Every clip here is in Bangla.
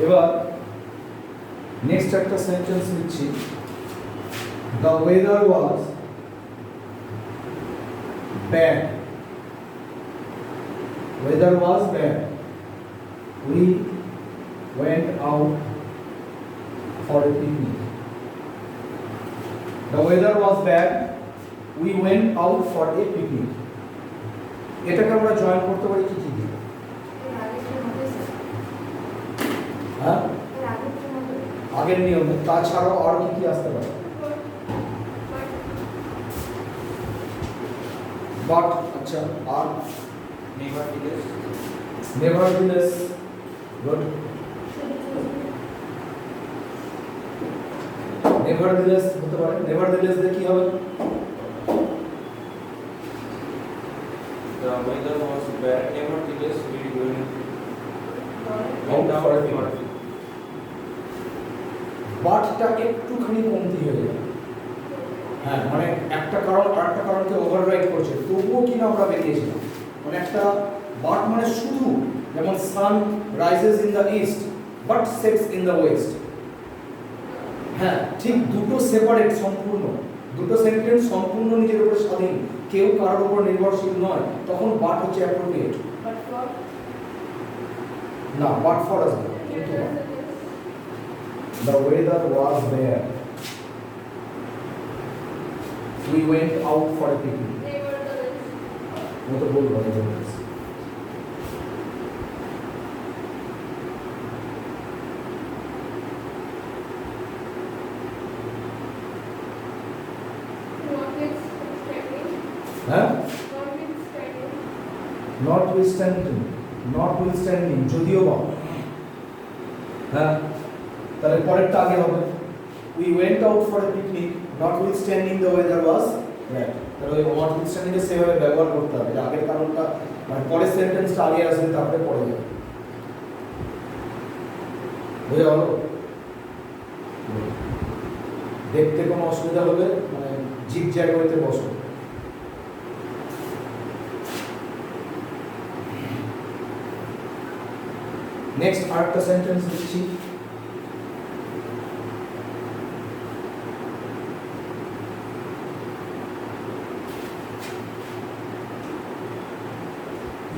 এবার নেক্সট একটা সেন্টেন্স লিখছি, the weather was bad. Weather was bad, we went out for a picnic. The weather was bad, we went out for a picnic. এটাকে আমরা জয়েন করতে পারি কি কি দিয়ে? হ্যাঁ, আগের নিয়মে। তাছাড়াও আর কি কি আসতে পারে? বাট, আচ্ছা, আর নেভারদিলেস, গুড। নেভারদিলেস হতে পারে। নেভারদিলেস দিয়ে কি হবে? The weather was bad. Nevertheless, we went Out for a for picnic. বাটটা একটুখানি কমতি হয়ে যায়। হ্যাঁ, মানে একটা কারণ আরেকটা কারণকে ওভাররাইড করছে, তবুও কিনা আমরা বেরিয়েছিলাম। মানে একটা বাট মানে শুধু, যেমন sun rises in the east but sets in the West. হ্যাঁ, ঠিক দুটো সেপারেট, সম্পূর্ণ দুটো সেন্টেন্স সম্পূর্ণ নিজের উপরে স্বাধীন, কেউ কারোর উপর নির্ভরশীল নয়, তখন বাট হচ্ছে অ্যাপ্রোপ্রিয়েট। না, বাট ফর আসবে, কিন্তু the weather was bad, we went out for a picnic. वो तो बोल रहा है। হ্যাঁ, notwithstanding যদিও বা, হ্যাঁ, তাহলে পরেরটা আগে হবে, we went out for a picnic notwithstanding the weather was bad। তাহলে ওই notwithstanding এর সেভাবে ব্যবহার করতে হবে, আগের কারণটা মানে পরের সেন্টেন্সটা আগে আসবে, তারপরে পরে যাবে। বুঝে গেল? দেখতে কোনো অসুবিধা হলে মানে জিগজ্যাগ হইতে বসো। নেক্সট আরেকটা সেন্টেন্স লিখছি,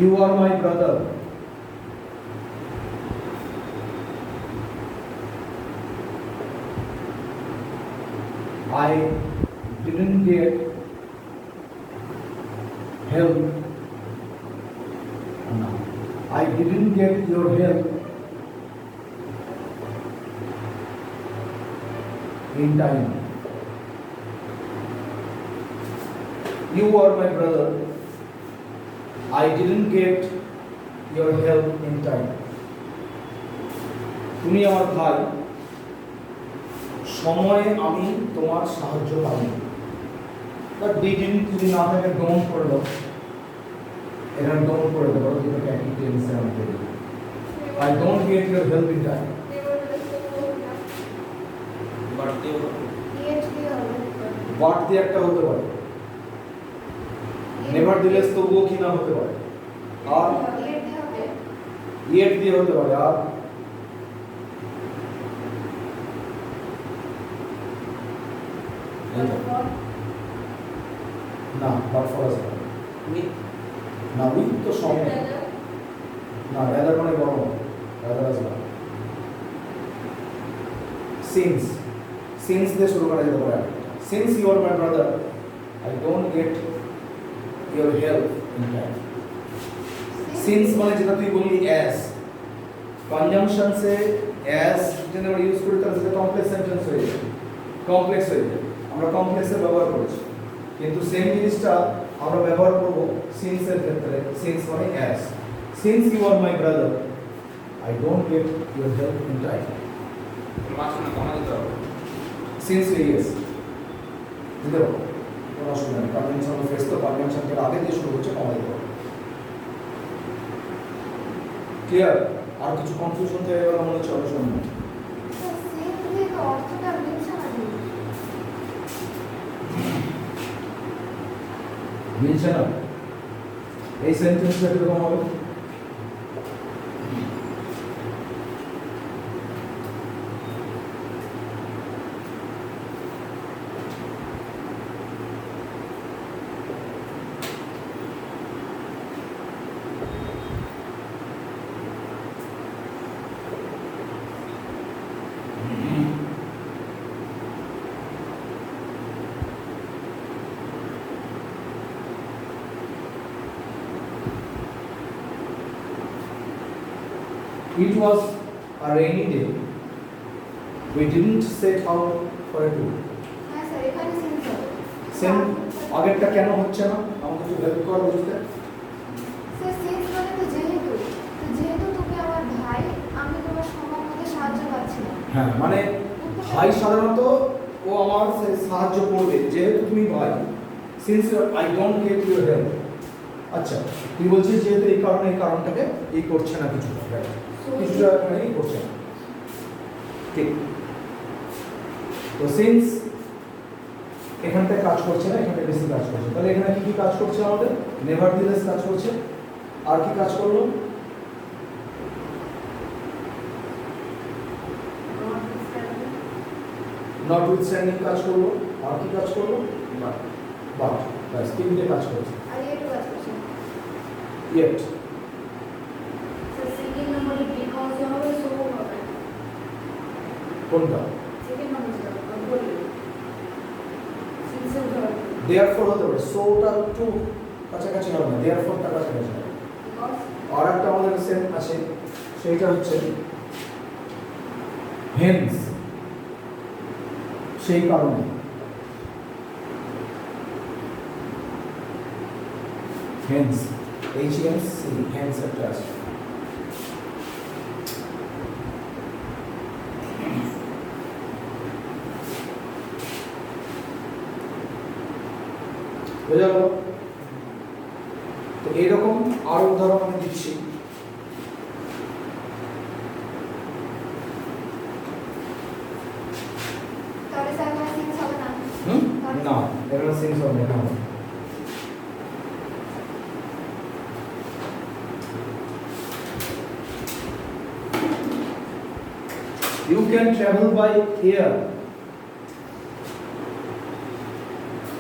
you are my brother, I didn't get help, no, I didn't get your help in time, you are my brother, I didn't get your help in time. তুমি আমার ভাই, সময়ে আমি তোমার সাহায্য পাইনি। বাট ডিডন্ট যদি না থাকে ডোন্ট করে দাও, এখানে ডোন্ট করে দেবো, যেটাকে একই টেন্সে আমি দেব। I don't get your help in time. But দিয়ে একটা হতে পারে, নেভারদিলেস তবুও কি না হতে পারে, আর ইয়েট দিয়ে হতে পারে, আর না, বাট ফর আসবে না, উইথ তো সঙ্গে না, রাদার মানে বড়, রাদার আসবে। সিন্স, সিন্স দিয়ে শুরু করা যেতে পারে। Since you are my brother, I don't get your help in time. Since মানে যেটা তুই বললি as, কনজাংশন সে as যদি আমরা ইউজ করি তাহলে সেটা কমপ্লেক্স সেন্টেন্স হয়ে যাবে, কমপ্লেক্স হয়ে যাবে। আমরা কমপ্লেক্সে ব্যবহার করেছি, কিন্তু সেম জিনিসটা আমরা ব্যবহার করব since এর ক্ষেত্রে। since মানে as, since you are my brother, I don't get your help in time. মাঝখানে কমা দিতে হবে। since yes দিতে পারবো, কোনো অসুবিধা নেই। কনভেনশন অফ ফেস তো কনভেনশন থেকে আগে দিয়ে শুরু হচ্ছে, কমাই দেবো। ক্লিয়ার? আর কিছু কনফিউশন থেকে গেল মনে হচ্ছে অবশ্যই না। মিলছে না? এই সেন্টেন্সটা কিরকম হবে? It was a rainy day. We didn't set out for a tour. হ্যাঁ স্যার এখানে সিন্স হবে সেম আগেরটা কেন হচ্ছে না আমাকে একটু হেল্প করো বুঝতে। স্যার সিন্স মানে তো যেহেতু তুমি আমার ভাই আমি তোমার সময় মতো সাহায্য পাচ্ছি না হ্যাঁ মানে ভাই সাধারণত ও আমার সাহায্য করবে যেহেতু তুমি ভাই since I don't get your help. আচ্ছা তুই বলছিস যেহেতু এই কারণটাকে এই করছে না কিছুটা কিছুটা এই করছে না ঠিক। তো সিন্স এখানটায় কাজ করছে না এখানে বেশি কাজ করছে তাহলে এখানে কি কি কাজ করছে আমাদের নেভারদিলেস কাজ করছে আর কি কাজ করলো নটউইথস্ট্যান্ডিং কাজ করলো আর কি কাজ করলো বাট ব্যাস তিনটে কাজ করছে আর একটু কাজ করছি ইয়েট স্যার সেকেন্ড নম্বরে বিকজ হবে সো হবে কোনটা সেকেন্ড নম্বরটা বলি সিন্স হবে দেয়ারফর হতে পারে সোটা একটু কাছাকাছি হবে না দেয়ারফরটা কাছাকাছি হবে বিকজ আর একটা আমাদের সেম আছে সেইটা হচ্ছে হেন্স সেই কারণে হেন্স এইচএমস হেন্স একটা আছে বোঝা গেল তো এইরকম আরো উদাহরণ আমি দিচ্ছি তাহলে স্যার আমার সিন্স হবে না না এখানে সিন্স হবে না You can travel by air.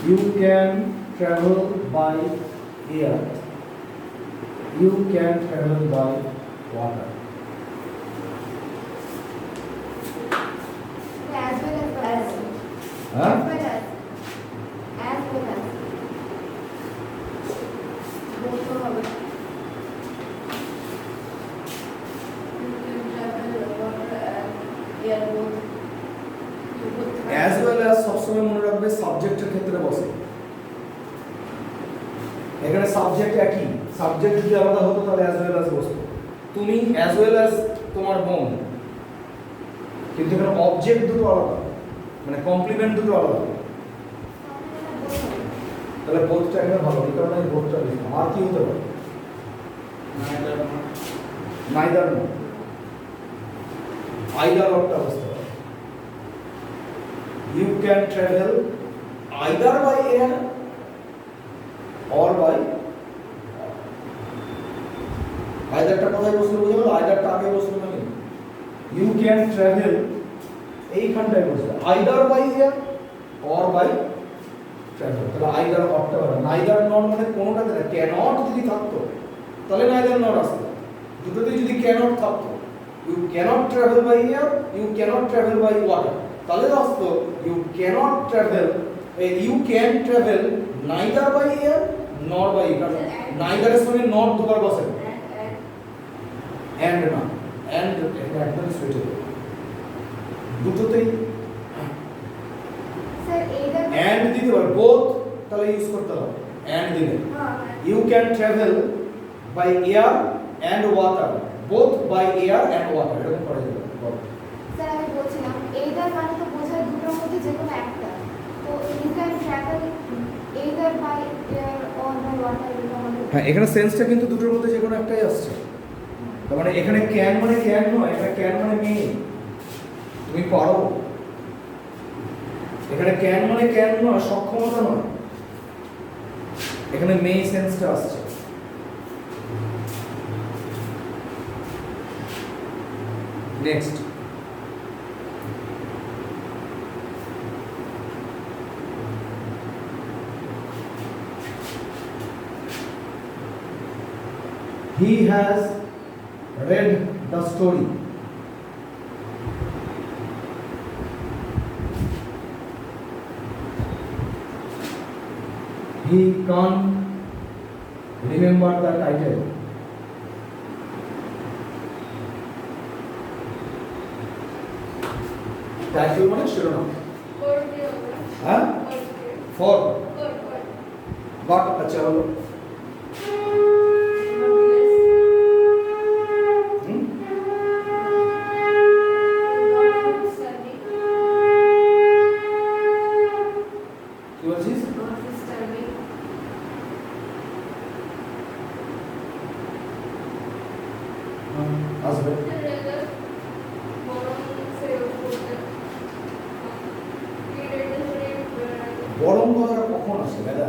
You can travel by air. You can travel by water. as well as Huh? as well as both হবে As well as সবসময় মনে রাখবে সাবজেক্টের ক্ষেত্রে বসে এখানে সাবজেক্ট একই সাবজেক্ট যদি আলাদা হতো তাহলে as well as বসতো তুমি as well as তোমার বোন কিন্তু এখানে অবজেক্ট দুটো আলাদা মানে কমপ্লিমেন্ট দুটো আলাদা তাহলে বোধটা এখানে ভালো এই কারণে আমি বোধটা লিখলাম আর কি হতে পারে নাইদার নো আইদার অফটা বসতে পারে You can travel either by air or by eitherটা কোথায় বসলো বুঝে গেল eitherটা আগে বসলো না You can travel এইখানটায় বসলো either by air or by travel তাহলে either অফটা হবে neither nor মানে কোনোটাতে না cannot যদি থাকতো তাহলে neither nor আসতো দুটোতেই যদি cannot থাকতো You cannot travel by air you cannot travel by water তাহলে আসতো you cannot travel you can travel neither by air nor by water neither এর সঙ্গে not দুবার বসে and না and এটা একদম সুইটেবল দুটোতেই স্যার এইটা and দিতে পারো both তাহলে ইউজ করতে হবে and দিলে you can travel by air and water both by air and water এরকম করা যাবে স্যার আমি বলছিলাম এইদার মানে তো বোঝায় দুটোর মধ্যে যে কোনো একটা তো you can travel either by air or by water এটা আমাদের হ্যাঁ এখানে সেন্সটা কিন্তু দুটোর মধ্যে যে কোনো একটাই আসছে তার মানে এখানে ক্যান মানে ক্যান নয় এখানে ক্যান মানে মেয়ে তুমি পারো এখানে ক্যান মানে ক্যান নয় সক্ষমতা নয় এখানে মেয়ে সেন্সটা আসছে next He has read the story. He can't remember the title. Title মানে শিরোনাম। কোড দিয়ে হবে হ্যাঁ, কোড দিয়ে ফর কোড কোড বাট আচ্ছা হলো হুম কি বলছিস? আসবে গরম কথাটা কখন আসে দাদা?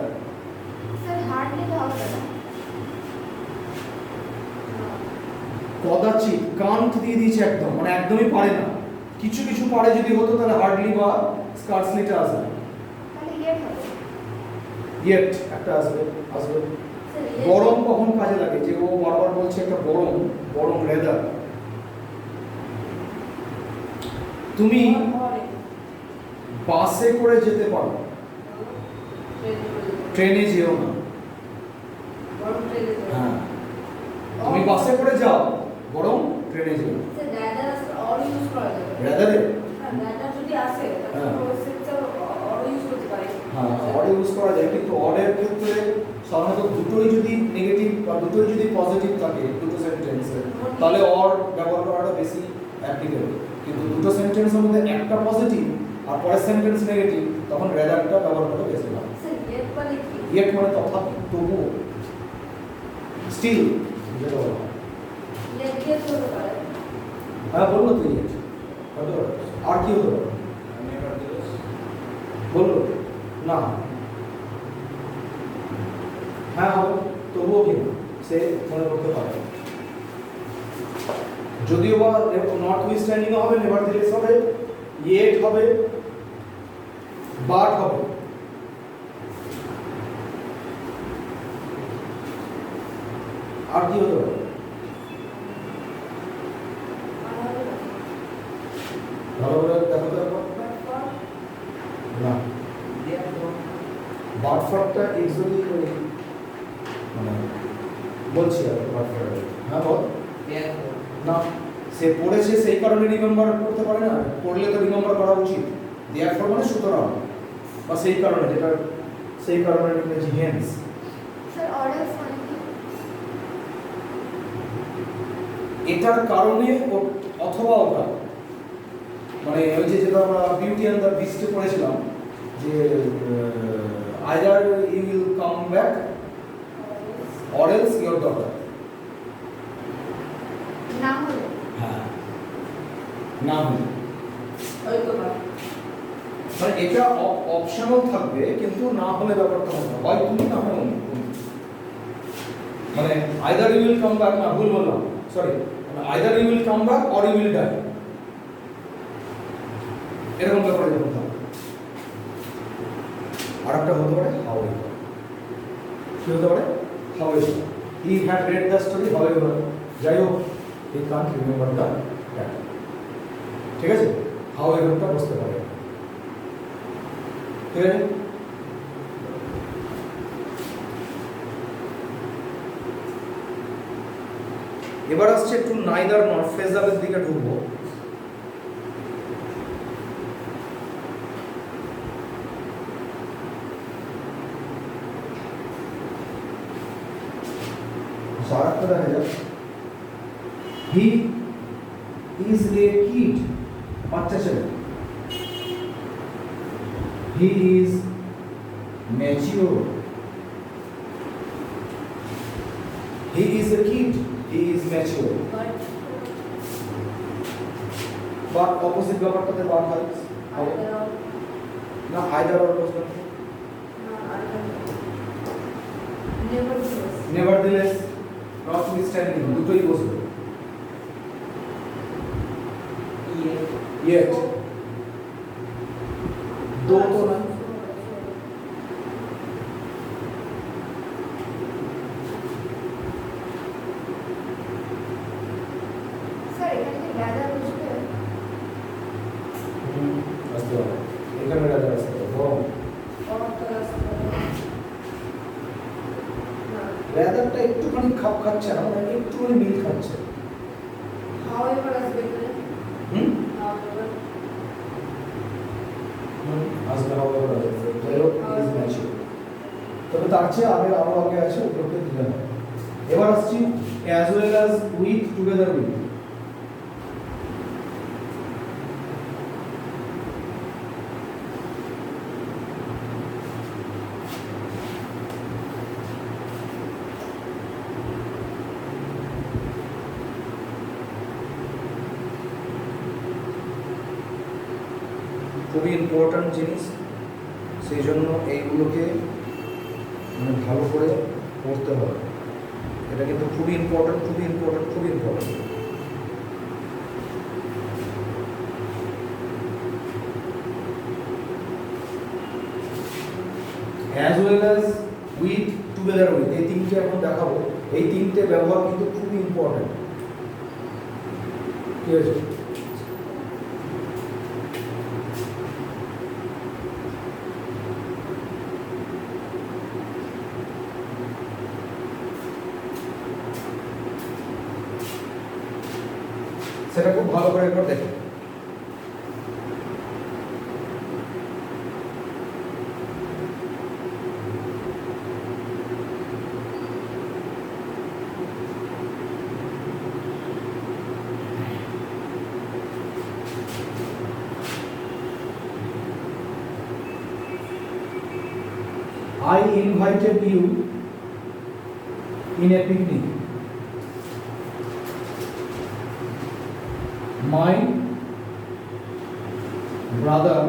কদাচিৎ কান্ট দিয়ে দিয়েছে একদম, মানে একদমই পারে না। কিছু কিছু পারে, যদি হতো তাহলে হার্ডলি বা স্কার্সলিটা আসবে। ইয়েট একটা আসবে আসবে। গরম কখন কাজে লাগে? যে ও বারবার বলছে একটা গরম গরম ওয়েদার। তুমি বাসে করে যেতে পারো, ট্রেনে যেও না। হ্যাঁ, তুমি বাসে করে যাও, গরম ট্রেনে যেও না। ওয়েদারে হ্যাঁ অড ইউজ করা যায়, কিন্তু অডের ক্ষেত্রে সাধারণত দুটোই যদি নেগেটিভ বা দুটোই যদি পজিটিভ থাকে দুটো সেন্টেন্সে, তাহলে অড ব্যবহার করাটা বেশি অ্যাপ্লিকেবল। কিন্তু দুটো সেন্টেন্সের মধ্যে একটা পজিটিভ আর পরের সেন্টেন্স নেগেটিভ, তখন রেদারটা ব্যবহার করা বেশি ভালো। ইয়েট মানে তথাপি, তবুও, স্টিল, যেটা বলা হয়। হ্যাঁ বললো তুই ইয়েট হতে পারে, আর কি হতে পারে Nevertheless, বললো না। হ্যাঁ হবে, তবুও কিন্তু সে মনে করতে পারে। যদিও বা নট উইথস্ট্যান্ডিং হবে, নেভারথেলেস হবে, ইয়েট হবে, বাট হবে। আর কি হতে পারে? ভালো করে দেখো তো একবার। না, বাট ফরটা ইউজুয়ালি মানে বলছি আর বাট ফর। হ্যাঁ বল। না, সে পড়েছে সেই কারণে রিমেম্বার করতে পারে না, পড়লে তো রিমেম্বার করা উচিত। দেয়ারফর মানে সুতরাং, বা সেই কারণে, যেটা সেই কারণে ইংরেজি হেন্স। এটার কারণে অথবা ওটা, মানে ওই যে যেটা আমরা বিউটি অ্যান্ড দ্য বিস্টে পড়েছিলাম, যে either you will come back or else your daughter. না হলে হ্যাঁ, না হলে মানে এটা অপশনাল থাকবে, কিন্তু না হলে ব্যাপারটা হবে না, হয় তুমি না হয় অন্য। মানে either you will come back, না ভুল বললাম, sorry, either you will come back or you will die, এরকম ব্যাপারে যখন থাকবে। আর একটা হতে পারে হাউ এভার। কি হতে পারে? How ever, he had red the story how ever, যাই হোক হি কান্ট রিমেম্বার দ্য ক্যাট। ঠিক আছে, হাউ এভারটা বুঝতে পারে। ঠিক আছে, এবার আসছে একটু নাইদার নট ফ্রেজালের দিকে ঢুকবো। সারাটা দেখা যাক। হি ইজ এ কিড, বাচ্চা ছেলে। He is mature. He is a kid, he is mature. But opposite ব্যাপারটাতে বাট হয় না, আইদার অর বসবে। নেভারথেলেস, নটউইথস্ট্যান্ডিং, দুটোই বসবে। ইয়েট, দো তো না। স্যার এখানে কি ব্যাদা বুঝবে? আসতে হবে, এখানে রাজা আসতে হবে, গরম। রেদারটা একটুখানি খাপ খাচ্ছে না, মানে একটুখানি মিল খাচ্ছে। হুম, আসবে হবে যাই হোক ইজ ম্যাচিউর। তবে তার চেয়ে আরো আগে আছে ওগুলোকে দিলে না। এবার আসছি as well as with together with. খুবই ইম্পর্ট্যান্ট জিনিস, সেই জন্য এইগুলোকে মানে ভালো করে পড়তে হবে। এটা কিন্তু খুবই ইম্পর্ট্যান্ট, খুবই ইম্পর্ট্যান্ট, খুবই important. As well as with together with, এই তিনটে এখন দেখাবো। এই তিনটে ব্যবহার কিন্তু খুবই ইম্পর্ট্যান্ট। ঠিক আছে, সেটা খুব ভালো করে একবার দেখো। I invited you in a picnic. My brother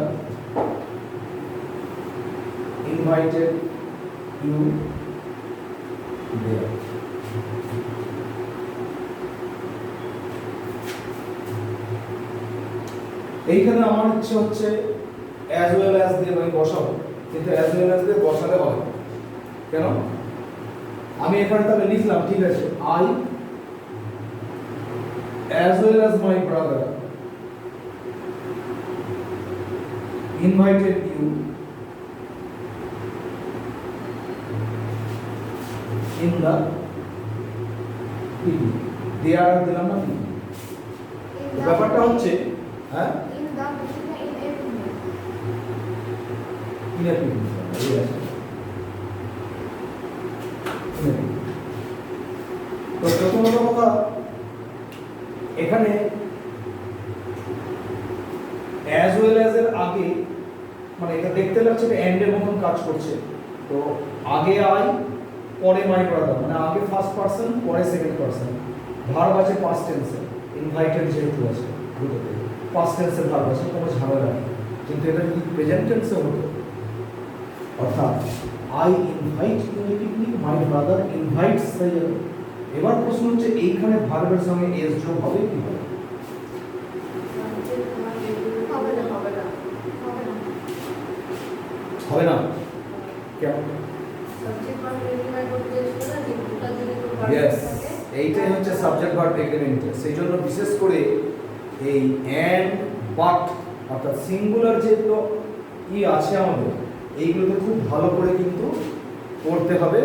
invited you there. এইখানে আমার ইচ্ছে হচ্ছে অ্যাজ ওয়েল অ্যাজ দিয়ে আমি বসাবো, কিন্তু অ্যাজ ওয়েল অ্যাজ দিয়ে বসালে হবে কেন? আমি এখানে তাহলে লিখলাম, ঠিক আছে, I as well as my brother invited you in the picnic. There দিলাম না কি? ব্যাপারটা হচ্ছে হ্যাঁ in the in a picnic, তো প্রথমত কথা এখানে অ্যাজ ওয়েল অ্যাজ এর আগে মানে এটা দেখতে লাগছে যে এন্ড এর মতন কাজ করছে। তো আগে আই পরে মাই ব্রাদার, মানে আগে ফার্স্ট পারসন পরে সেকেন্ড পারসন। ভার্ব আছে পাস্ট টেন্সে, ইনভাইটেড যেহেতু আছে দুটোতে পাস্ট টেন্সের ভার্ব আছে, কোনো ঝামেলা নেই। কিন্তু এটা যদি প্রেজেন্ট টেন্সে হতো, অর্থাৎ I invite you a picnic, my brother invites the. এবার প্রশ্ন হচ্ছে এইখানে ভার্বের সঙ্গে এস যোগ হবে কি হবে? হবে না কেন? ইয়েস, এইটাই হচ্ছে সাবজেক্ট ভার্ব এগ্রিমেন্ট। সেই জন্য বিশেষ করে এই অ্যান্ড বাট অর্থাৎ সিঙ্গুলার যেগুলো আছে আমাদের, এইগুলোকে খুব ভালো করে কিন্তু পড়তে হবে।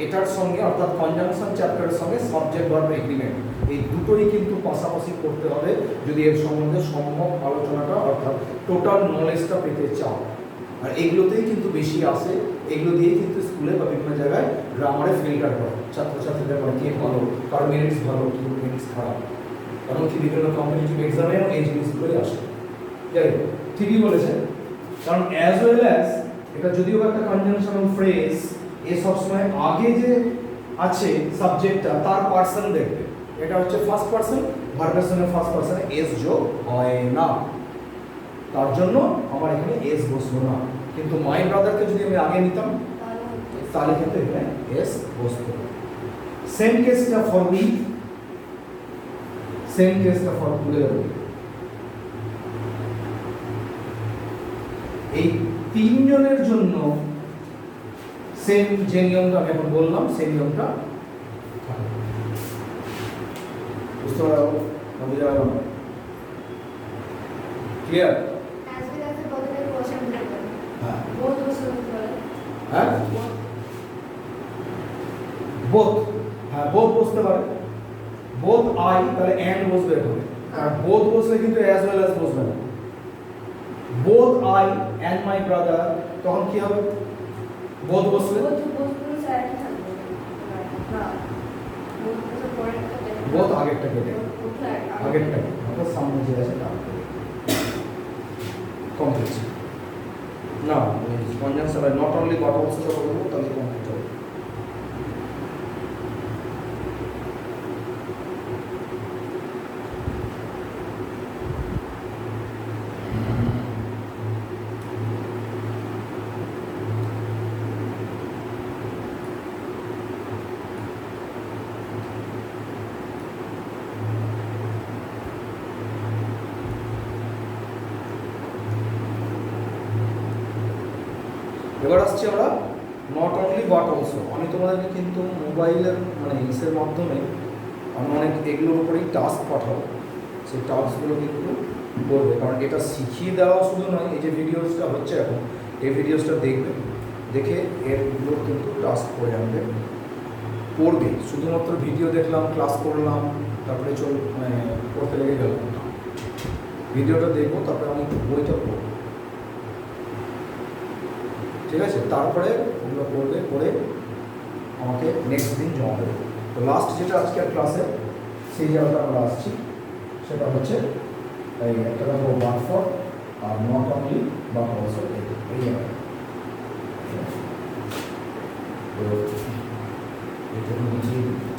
এটার সঙ্গে অর্থাৎ কনজাংশন চ্যাপ্টারের সঙ্গে সাবজেক্ট ভার্ব এগ্রিমেন্ট, এই দুটোই কিন্তু পাশাপাশি করতে হবে যদি এর সম্বন্ধে সম্যক আলোচনাটা অর্থাৎ টোটাল নলেজটা পেতে চাও। আর এগুলোতেই কিন্তু বেশি আসে, এগুলো দিয়েই কিন্তু স্কুলে বা বিভিন্ন জায়গায় গ্রামারে ফিল্টার করে ছাত্রছাত্রীদের, মানে কে ভালো, কার মেরিটস ভালো, কি মেরিটস খারাপ, এমনকি বিভিন্ন কম্পিটিটিভ এক্সামেও এই জিনিসগুলোই আসে। যাই হোক, ঠিকই বলেছেন, কারণ অ্যাজ ওয়েল অ্যাজ এটা যদিও একটা কনজাংশনাল ফ্রেজ, এ সবসময় আগে যে আছে সাবজেক্টটা তার পার্সন দেখবে। এটা হচ্ছে ফার্স্ট পার্সন, ভার্বের সঙ্গে ফার্স্ট পার্সনে এস যোগ হয় না, তার জন্য আমার এখানে এস বসলো না। কিন্তু মাই ব্রাদারকে যদি আমি আগে নিতাম তাহলে কিন্তু এখানে এস বসতো। সেম কেসটা ফর উইথ, সেম কেসটা ফর টুগেদার। এই তিনজনের জন্য সেম যে নিয়মটা আমি এখন বললাম সেই নিয়মটা বুঝতে পারো না? বুঝতে পারো না? ক্লিয়ার? as well as এর বদলে বসে দিতে পারে। হ্যাঁ both বসে দিতে পারে। হ্যাঁ বোথ, হ্যাঁ বোথ বসতে পারে। বোথ আই তাহলে এন্ড বসবে এখানে, আর বোথ বসলে কিন্তু অ্যাজ ওয়েল অ্যাজ বসবে না। both I and my brother, তখন কি হবে? both বসলে both আগেরটা কেটে আগেরটা অর্থাৎ সামনে যে আছে তার কমপ্লিট না conjunction not only but also বলবো তাহলে কমপ্লিট হবে। এবার আসছি আমরা নট অনলি বাট অলসো। আমি তোমাদেরকে কিন্তু মোবাইলের মানে ইসের মাধ্যমে আমি অনেক এগুলোর উপরেই টাস্ক পাঠাবো, সেই টাস্কগুলো কিন্তু করবে, কারণ এটা শিখিয়ে দেওয়া শুধু নয়, এই যে ভিডিওসটা হচ্ছে এখন এই ভিডিওসটা দেখবে, দেখে এরগুলো কিন্তু টাস্ক করে আনবে, পড়বে। শুধুমাত্র ভিডিও দেখলাম, ক্লাস করলাম, তারপরে পড়তে লেগে গেল, ভিডিওটা দেখবো তারপরে আমি বইটা পড়বো, ঠিক আছে? তারপরে ওগুলো করবে, করে আমাকে নেক্সট দিন জমা দেবে। তো লাস্ট যেটা আজকের ক্লাসে সেই জায়গাটা আমরা আসছি, সেটা হচ্ছে এই একটা দেখো but for are not only but also, এই জায়গাটা। তো এটা বুঝিয়ে দিই।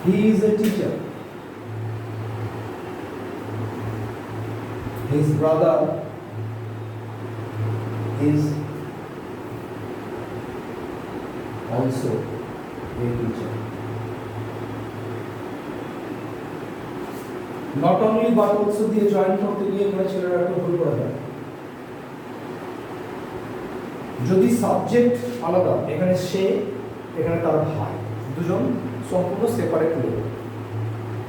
He is a teacher. His brother is also a teacher. Not only but also দিয়ে জয়েন করতে গিয়ে এখানে ছেলেরা একটু ভুল করে দেয়। যদি সাবজেক্ট আলাদা, এখানে সে, এখানে তার ভাই, দুজন সম্পূর্ণ সেপারেট লোক,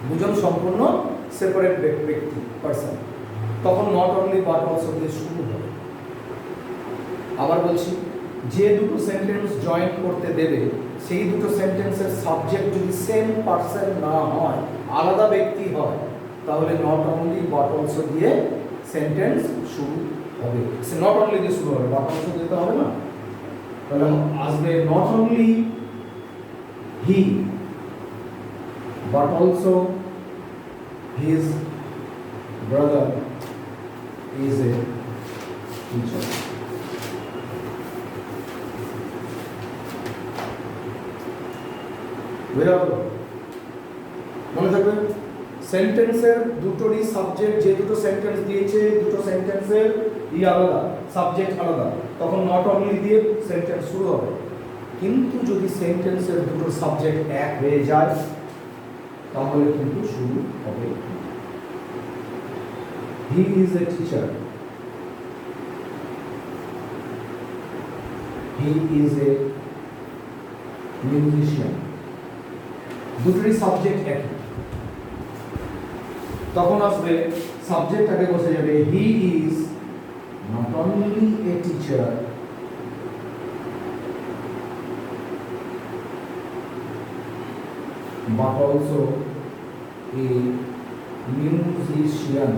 দুজন সম্পূর্ণ সেপারেট ব্যক্তি পার্সন, তখন নট অনলি বাট অলসো দিয়ে শুরু হবে। আবার বলছি, যে দুটো সেন্টেন্স জয়েন করতে দেবে সেই দুটো সেন্টেন্সের সাবজেক্ট যদি সেম পার্সন না হয়, আলাদা ব্যক্তি হয়, তাহলে নট অনলি বাট অলসো দিয়ে সেন্টেন্স শুরু হবে। সে নট অনলি দিয়ে শুরু হবে, বাট অলসো দিতে হবে না। তাহলে আসবে not only he but also his brother is a teacher. মনে থাকবে সেন্টেন্সের দুটোরই সাবজেক্ট, যে দুটো সেন্টেন্স দিয়েছে দুটো সেন্টেন্সের আলাদা, সাবজেক্ট আলাদা, তখন নট অনলি দিয়ে সেন্টেন্স শুরু হবে। কিন্তু যদি সেন্টেন্সের দুটোর সাবজেক্ট এক হয়ে যায় তাহলে কিন্তু শুরু হবে। হি is a teacher, he is A musician, দুটোরই সাবজেক্ট একই, তখন আসবে সাবজেক্ট আগে বসে যাবে। হি is not only a teacher but also a musician.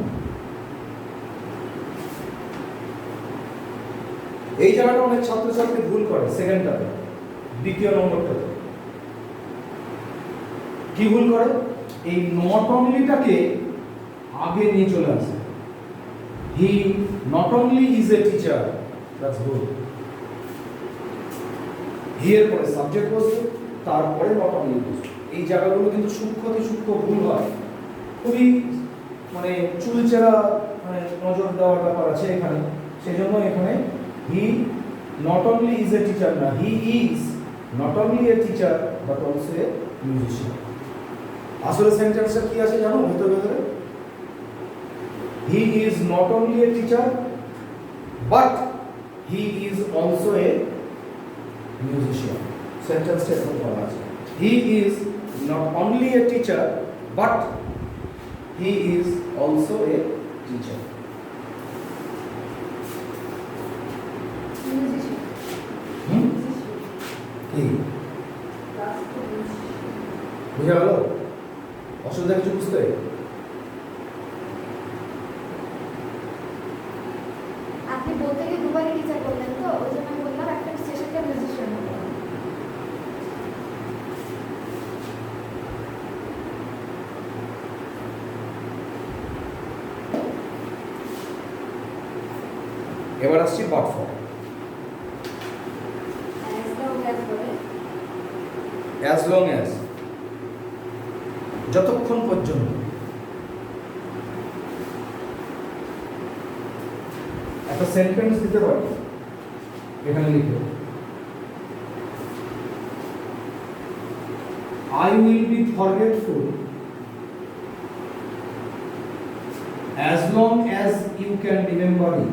এই জায়গাটা অনেক ছাত্রছাত্রী ভুল করে, সেকেন্ডটাতে, দ্বিতীয় নম্বরটাতে কি ভুল করে? এই নট অনলিটাকে আগে নিয়ে চলে আসে। He not only is a teacher, that's good. He এর পরে সাবজেক্ট বসবে, তারপরে নট অনলি বসবে। এই জায়গাগুলো কিন্তু সূক্ষ্মতে সূক্ষ্ম ভুল হয়, খুবই মানে চুলচেরা মানে নজর দেওয়ার ব্যাপার আছে এখানে। সেই জন্য এখানে he not only is a teacher না, he is not only a teacher but also a musician. আসলে সেন্টেন্সটা কি আছে জানো ভেতরে ভেতরে? He is not only a teacher but he is also a musician. সেন্টেন্সটা এরকম বলা আছে, he is not only a teacher but he is also a teacher. আপনি বলতে গিয়ে দুবারই টিচার বললেন, তো ওই জন্য আমি বললাম একটা স্টেশনকে মিউজিশিয়ান হবে। এবার আসছি but for. As long as বলে অ্যাজ লং অ্যাজ, যতক্ষণ পর্যন্ত। একটা সেন্টেন্স দিতে পারি, এখানে লিখে I will be forgetful as long as you can remember me.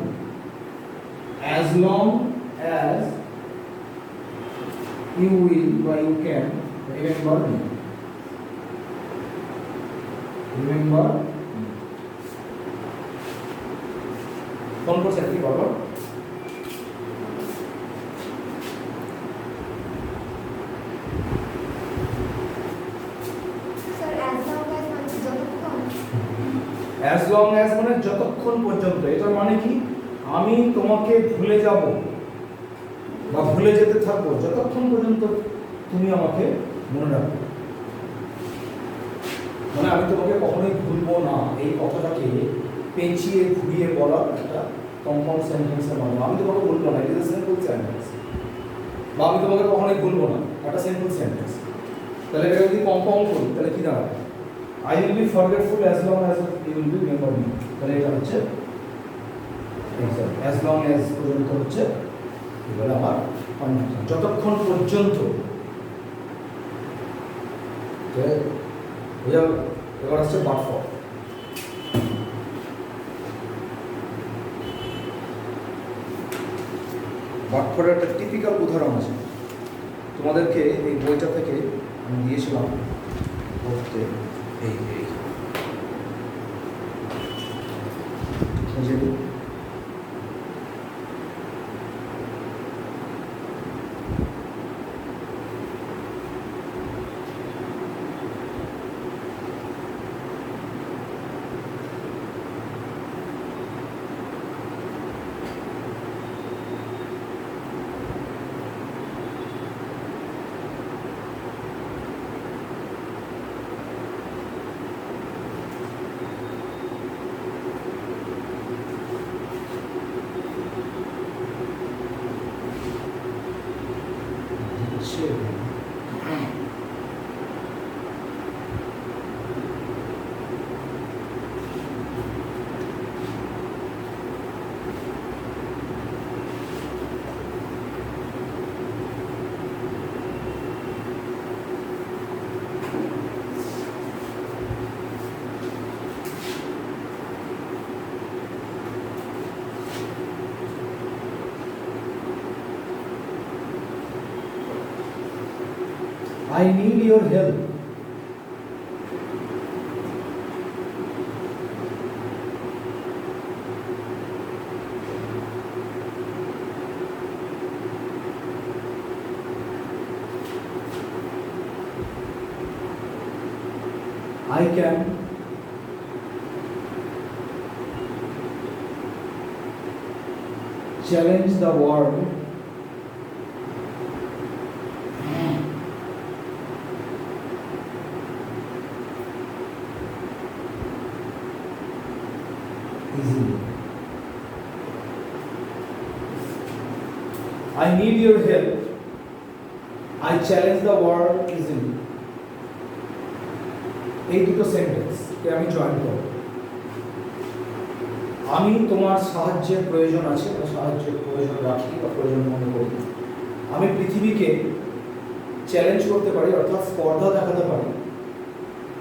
As long as you will or you can remember me. Remember me. কোন কোর্সে কি বলো? স্যার as long as মানে যতক্ষণ। As long as মানে যতক্ষণ পর্যন্ত। এটার মানে কি? আমি তোমাকে ভুলে যাব বা ভুলে যেতে থাকবো যতক্ষণ পর্যন্ত তুমি আমাকে মনে রাখবে। মানে আমি তোমাকে কখনোই ভুলবো না, এই কথাটাকে পেঁচিয়ে ঘুরিয়ে বলা একটা কম্পাউন্ড সেন্টেন্সের মাধ্যমে। আমি তোমাকে ভুলবো না, এটা সিম্পল সেন্টেন্স। বা আমি তোমাকে কখনোই ভুলবো না, একটা সিম্পল সেন্টেন্স। তাহলে এটা যদি কম্পাউন্ড করি তাহলে কি দাঁড়াবে? I will be forgetful as long as you will be remember me. তাহলে এটা হচ্ছে as long as পর্যন্ত হচ্ছে এবার আমার কনজাংশন, যতক্ষণ পর্যন্ত। এবার আসছে বাট ফর। বাট ফরের একটা টিপিক্যাল উদাহরণ আছে, তোমাদেরকে এই বইটা থেকে আমি দিয়েছিলাম পড়তে। এই বুঝে দিই। I need your help. I can challenge the world easily. I need your help. I challenge the world easily. এই দুটো সেন্টেন্সকে আমি জয়েন করব। আমি তোমার সাহায্যের প্রয়োজন আছে বা সাহায্যের প্রয়োজন রাখি বা প্রয়োজন মনে করি। আমি পৃথিবীকে চ্যালেঞ্জ করতে পারি অর্থাৎ স্পর্ধা দেখাতে পারি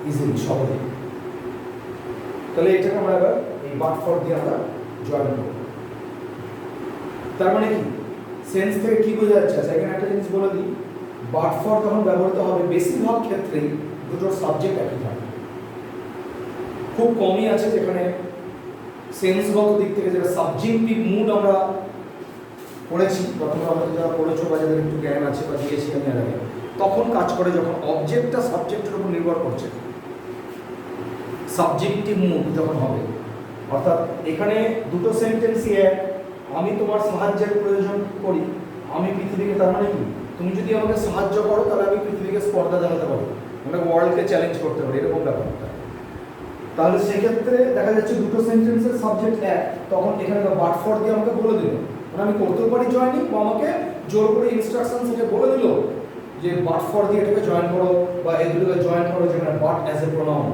ইজিলি, সহজে। তাহলে এটাকে আমরা এবার এই বাট ফর দিয়ে আমরা জয়েন করব। তার মানে কি সেন্স থেকে কি বোঝা যাচ্ছে? আচ্ছা, এখানে একটা জিনিস বলে দিই, বাট ফর তখন ব্যবহৃত হবে বেশিরভাগ ক্ষেত্রেই দুটোর সাবজেক্ট একই থাকে। খুব কমই আছে যেখানে সেন্সগত দিক থেকে যেটা সাবজেক্টিভ মুড আমরা পড়েছি, বা তোমরা আমাদের যারা পড়েছো বা যাদের একটু জ্ঞান আছে বা দিয়েছি আমি এর আগে, তখন কাজ করে যখন অবজেক্টটা সাবজেক্টের উপর নির্ভর করছে। সাবজেক্টিভ মুড যখন হবে, অর্থাৎ এখানে দুটো সেন্টেন্সই এক, আমি তোমার সাহায্যের প্রয়োজন করি, আমি পৃথিবীকে, তার মানে কি তুমি যদি আমাকে সাহায্য করো তাহলে আমি পৃথিবীকে স্পর্ধা দেখাতে পারি, মানে ওয়ার্ল্ডকে চ্যালেঞ্জ করতে পারি, এরকম ব্যাপারটা। তাহলে সেক্ষেত্রে দেখা যাচ্ছে দুটো সেন্টেন্সের সাবজেক্ট এক, তখন এখানে বাট ফর দিয়ে আমাকে বলে দিল, মানে আমি করতেও পারি জয়েনিং, বা আমাকে জোর করে ইনস্ট্রাকশন থেকে বলে দিল যে বাট ফর দিয়ে এটাকে জয়েন করো বা এই দুটোকে জয়েন করো, যেখানে বাট অ্যাজ এ প্রোনাউন,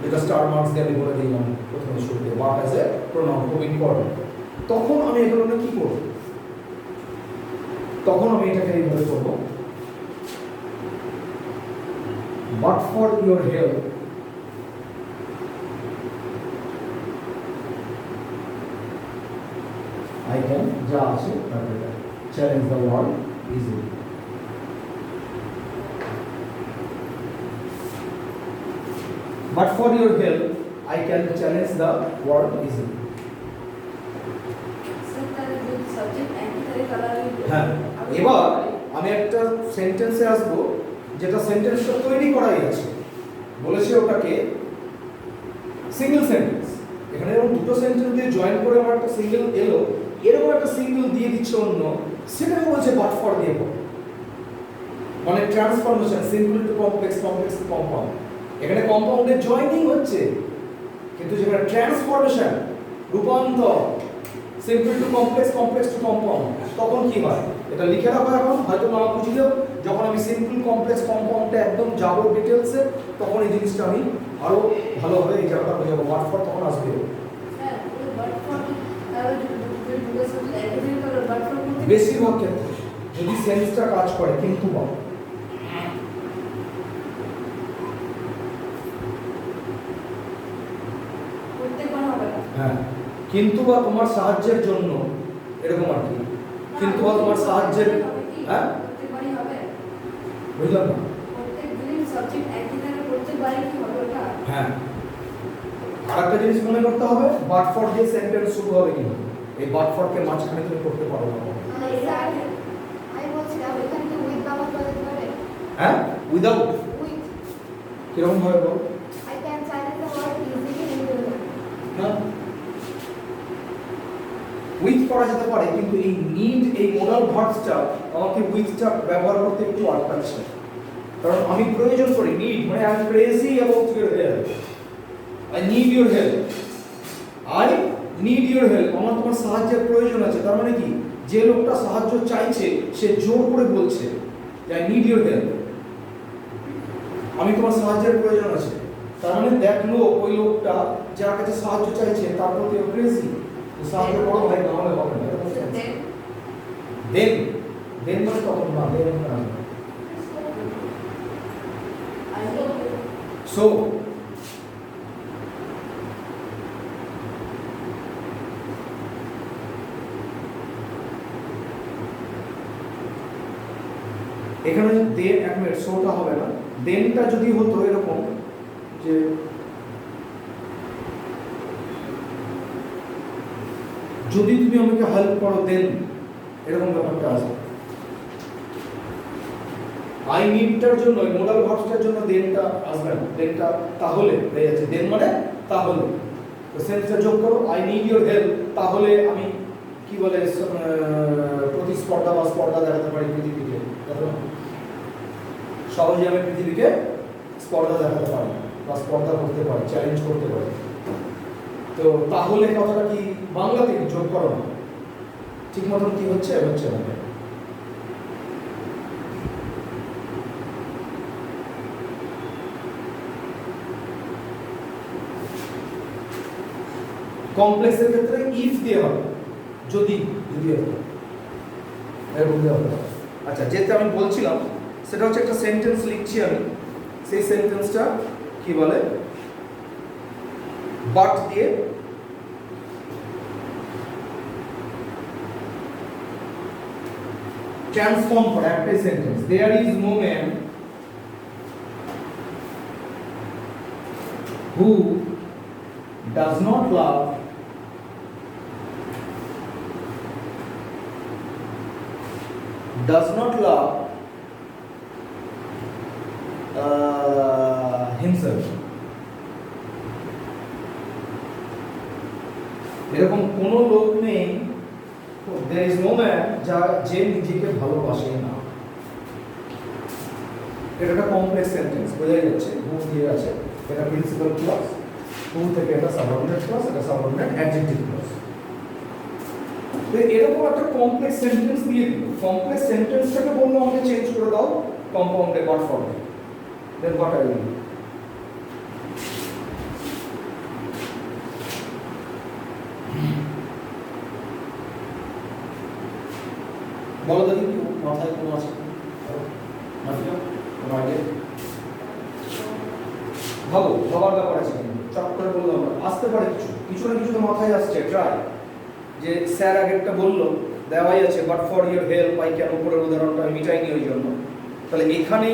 যেটা স্টার মার্কস দিয়ে আমি বলে দিলাম প্রথমে শুরুতে, বাট অ্যাজ এ প্রোনাউন খুব ইম্পর্টেন্ট। তখন আমি এগুলো কি করব, তখন আমি এটাকে এইভাবে করব, but for your help I can যা আছে তারপরে challenge the world easily. But for your help, I can challenge the world easily. হ্যাঁ, এবার আমি একটা সেন্টেন্সে আসবো যেটা সেন্টেন্সটা তৈরি করাই আছে, বলেছি ওটাকে সিঙ্গেল সেন্টেন্স। এখানে যখন দুটো সেন্টেন্স দিয়ে জয়েন করে আমার একটা সিঙ্গেল এলো, এরকম একটা সিঙ্গেল দিয়ে দিচ্ছে অন্য, সেটাকে বলছে বাট ফর দিয়ে পড়ো, মানে transformation, simple to complex, complex to compound. এখানে কম্পাউন্ডের জয়েনিং হচ্ছে, কিন্তু যেখানে ট্রান্সফরমেশন, রূপান্তর, simple to complex, complex to compound, তখন কি হয় এটা লিখে রাখো এখন, হয়তো না বুঝলেও যখন আমি সিম্পল কমপ্লেক্স কম্পাউন্ডে একদম যাবো ডিটেলসে, তখন এই জিনিসটা আমি আরো ভালোভাবে এই জায়গাটা বোঝাবো, বাট ফর তখন আসবে। বেশিরভাগ ক্ষেত্রে যদি সেন্সটা কাজ করে, কিন্তু বা হ্যাঁ, কিন্তু বা তোমার সাহায্যের জন্য, এরকম আর কি, কিন্তু বা তোমার সাহায্যের, হ্যাঁ বুঝলাম না, হ্যাঁ। আর একটা জিনিস মনে করতে হবে, বাট ফর দিয়ে সেন্টেন্স শুরু হবে কি, এই বাট ফরকে মাঝখানে তুমি করতে পারো না। আমি বলছিলাম এখানে কি উইথ ব্যবহার করতে পারে? হ্যাঁ, উইদাউট উইথ, কিরকম ভাবে বল, I can challenge the world easily in your life. হ্যাঁ, উইথ করা যেতে পারে, কিন্তু এই নিড, এই মোডাল ভার্বসটা আমাকে উইথটা ব্যবহার করতে একটু আটকাচ্ছে, কারণ আমি প্রয়োজন করি, নিড মানে I am crazy about your help, I need your help, I need your help, আমার তোমার সাহায্যের প্রয়োজন আছে। তার মানে কি, যে লোকটা সাহায্য চাইছে সে জোর করে বলছে যে আই নিড ইওর হেল্প, আমি তোমার সাহায্যের প্রয়োজন আছে। তার মানে দেখলো ওই লোকটা যার কাছে সাহায্য চাইছে তার প্রতি ক্রেজি, সাহায্য করো ভাই, নাহলে হবে না। দেন, দেন মানে তখন না, দেন না, সো এখানে দেন, এক মিনিট, শোটা হবে না, দেনটা যদি হতো এরকম যে যদি তুমি আমাকে হেল্প করো দেন, এরকম ব্যাপারটা আছে। আই নিডটার জন্য, মোডাল ভার্বসটার জন্য দেনটা আসবে না, দেনটা তাহলে হয়ে যাচ্ছে, দেন মানে তাহলে, তো সেন্সটা যোগ করো, আই নিড ইওর হেল্প, তাহলে আমি কি বলে প্রতিস্পর্ধা বা স্পর্ধা দেখাতে পারি পৃথিবীকে, সহজে আমি পৃথিবীকে স্পর্ধা দেখাতে পারি বা স্পর্ধা করতে পারি, চ্যালেঞ্জ করতে পারি। তো তাহলে কথাটা কি বাংলাতে যোগ করো না, ঠিক মতন কি হচ্ছে হচ্ছে না। কমপ্লেক্সের ক্ষেত্রে ইফ দিয়ে হবে, যদি, যদি হবে এরকম দিয়ে হবে। আচ্ছা, যেটা আমি বলছিলাম সেটা হচ্ছে একটা সেন্টেন্স লিখছি আমি, সেই সেন্টেন্সটা কি বলে, বাট দিয়ে ট্রান্সফর্ম করে একটা sentence, there is no man who does not love himself. এরকম কোনো লোক নেই, there is no man যে নিজেকে ভালোবাসে না। এটা একটা কমপ্লেক্স সেন্টেন্স, বোঝাই যাচ্ছে, হু দিয়ে আছে, এটা প্রিন্সিপাল ক্লজ, হু থেকে এটা সাবঅর্ডিনেট ক্লজ, এটা সাবঅর্ডিনেট অ্যাডজেক্টিভ ক্লজ। তো এরকম একটা কমপ্লেক্স সেন্টেন্স দিয়ে দিল, কমপ্লেক্স সেন্টেন্সটাকে বললো আমাকে চেঞ্জ করে দাও কম্পাউন্ডে বাট ফর্মে, দেন হোয়াট আই উইল বলো দেখি কি মাথায় কোনো আছে মাফিয়া কোনো আইডিয়া? ভাবো, ভাবার ব্যাপার আছে, কিন্তু চট করে বললাম না, আসতে পারে কিছু না কিছু তো মাথায় আসছে। ট্রাই যে স্যার আগেরটা বললো দেওয়াই আছে but for your help I can, উপরের উদাহরণটা আমি মিটাইনি ওই জন্য, তাহলে এখানে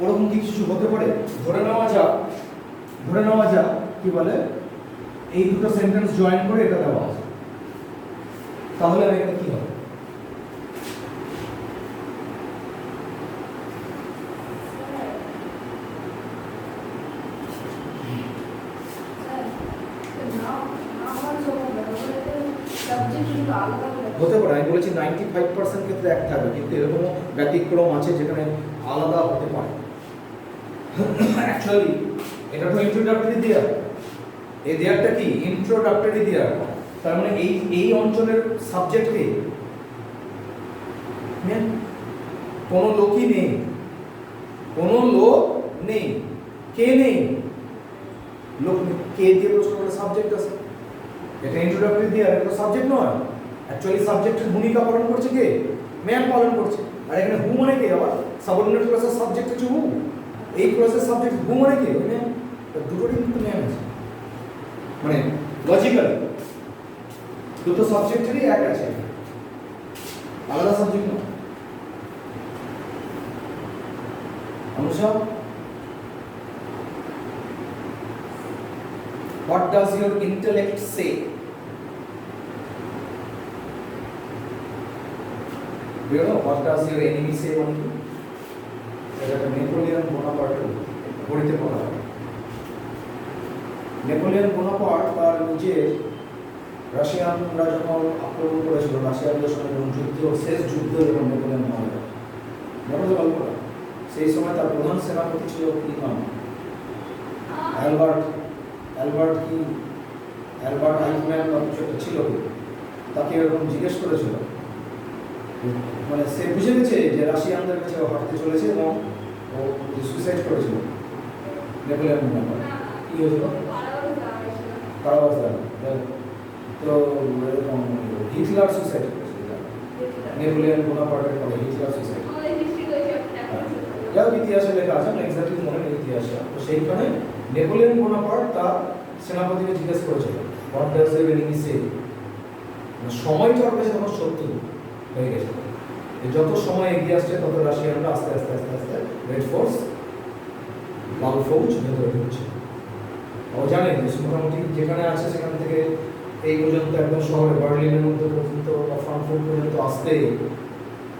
ওরকম কি কিছু হতে পারে? ধরে নেওয়া যাক কি বলে এই দুটো সেন্টেন্স জয়েন করে এটা দেওয়া আছে, তাহলে আর এখানে কি হবে? হতে পারে, আমি বলেছি 95% ক্ষেত্রে এক থাকবে, কিন্তু এরকম ব্যতিক্রম আছে যেখানে আলাদা হতে পারে। অ্যাকচুয়ালি এটা তো ইন্ট্রোডাক্টরি দেয়ার, এই দেয়ারটা কি ইন্ট্রোডাক্টরি দেয়ার, তার মানে এই অঞ্চলের সাবজেক্টকে কোনো লোকই নেই, কোনো লোক নেই, কে নেই, লোক নেই, কে দিয়ে প্রশ্ন করে সাবজেক্ট আছে, এটা ইন্ট্রোডাক্টরি দেয়ার, এটা সাবজেক্ট নয়। অ্যাকচুয়ালি সাবজেক্টের ভূমিকা পালন করছে কে? ম্যান পালন করছে। আর এখানে হু মানে কে? আবার সাবঅর্ডিনেট ক্লজের সাবজেক্ট হচ্ছে হু, এই ক্লজের সাবজেক্ট হু মানে কে? ওই ম্যান। দুটোরই কিন্তু ম্যান আছে, মানে লজিক্যাল দুটো সাবজেক্টেরই এক আছে, আলাদা সাবজেক্ট না। Anusha, what does your intellect say? Do you know what does your enemy say on you? এটা নেপোলিয়ন বোনাপার্টের পড়িতে পড়া। নেপোলিয়ন বোনাপার্ট তার নিজের রাশিয়ানরা যখন আক্রমণ করেছিল, রাশিয়ানদের সঙ্গে যখন যুদ্ধ, শেষ যুদ্ধ যখন নেপোলিয়ন হয়, গল্প সেই সময় তার প্রধান সেনাপতি ছিল কি নাম? অ্যালবার্ট আইকম্যান বা কিছু একটা ছিল, তাকে এরকম জিজ্ঞেস করেছিল, মানে সে বুঝে গেছে যে রাশিয়ানদের কাছে হাঁটতে চলেছে এবং ও সুইসাইড করেছিল। নেপোলিয়ন বোনাপার্ট কি হয়েছিল? কারাবাস দেয়। তো এরকম হিটলার সুইসাইড করেছিল, নেপোলিয়ন বোনাপার্টের পরে হিটলার সুইসাইড, যাও ইতিহাসে লেখা আছে, না এক্স্যাক্টলি মনে নেই ইতিহাসে। তো সেইখানে নেপোলিয়ন বোনাপার্ট তার সেনাপতিকে জিজ্ঞেস করেছিল হোয়াট ডাজ ইউর এনিমি সে। সময়টা ওর কাছে তখন সত্য হয়ে গেছে, যত সময় এগিয়ে আসছে তত রাশিয়ানরা আস্তে আস্তে রেড ফোর্স, লাল ফৌজ ভেতরে ঢুকছে। ও জানে মোটামুটি যেখানে আছে সেখান থেকে এই পর্যন্ত একদম শহরে বার্লিনের মধ্যে পর্যন্ত বা ফ্রাঙ্কফুর্ট পর্যন্ত আসতে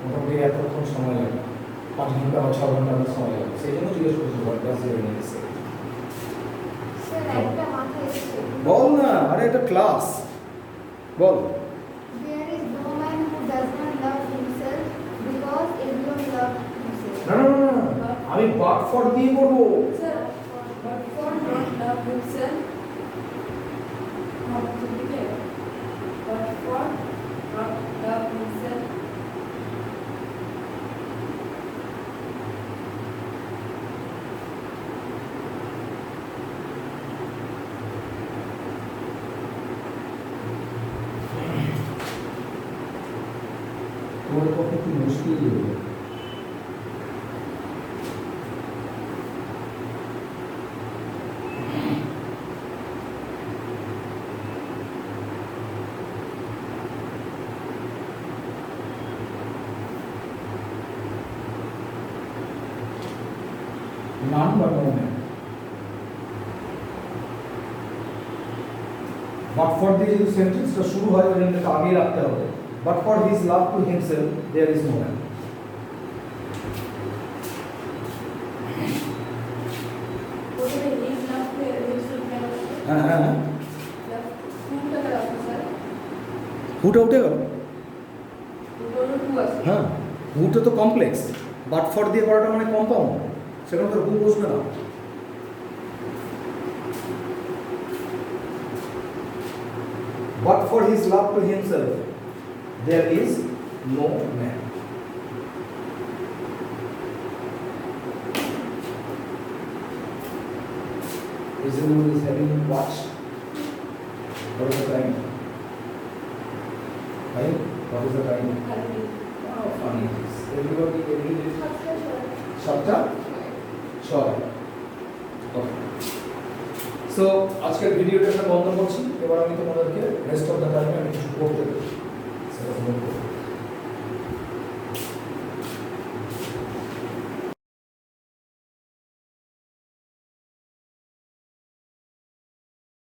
মোটামুটি এতক্ষণ সময় লাগে, 5 ঘন্টা বা 6 ঘন্টা সময় লাগে। সেই জন্য জিজ্ঞেস করছি হোয়াট ডাজ ইউর এনিমি সে। বল না, আরে এটা class, ball. There is no man who does not love himself because everyone loves himself. না, আমি বাট ফর দিয়ে করবো। Sir, but for not love himself, not to be there. But for not love himself. তোমার পক্ষে কি মুশকিল হবে? নাম বা নোমেন, বাট ফর দিয়ে যদি সেন্টেন্সটা শুরু হয় তাহলে এটাকে আগে রাখতে হবে। But for his love to himself, there is no man. What is his love to himself? হ্যাঁ, Love whom to love, sir? হুটা উঠে গেল। দুটো টু আছে। হ্যাঁ, হুটা তো কমপ্লেক্স, বাট ফর দিয়ে করাটা মানে কম্পাউন্ড, সেখানে তো হু বসবে না। But for his love to himself, there is no man. Everyone is having watch. What is the time? Time? What is the time? How funny it is. Everybody agreed with সাতটা ছয়। ওকে, সো আজকের ভিডিওটা আমরা বন্ধ করছি। এবার আমি তোমাদেরকে রেস্ট অফ দ্য টাইমে আমি কিছু করতে দেবো।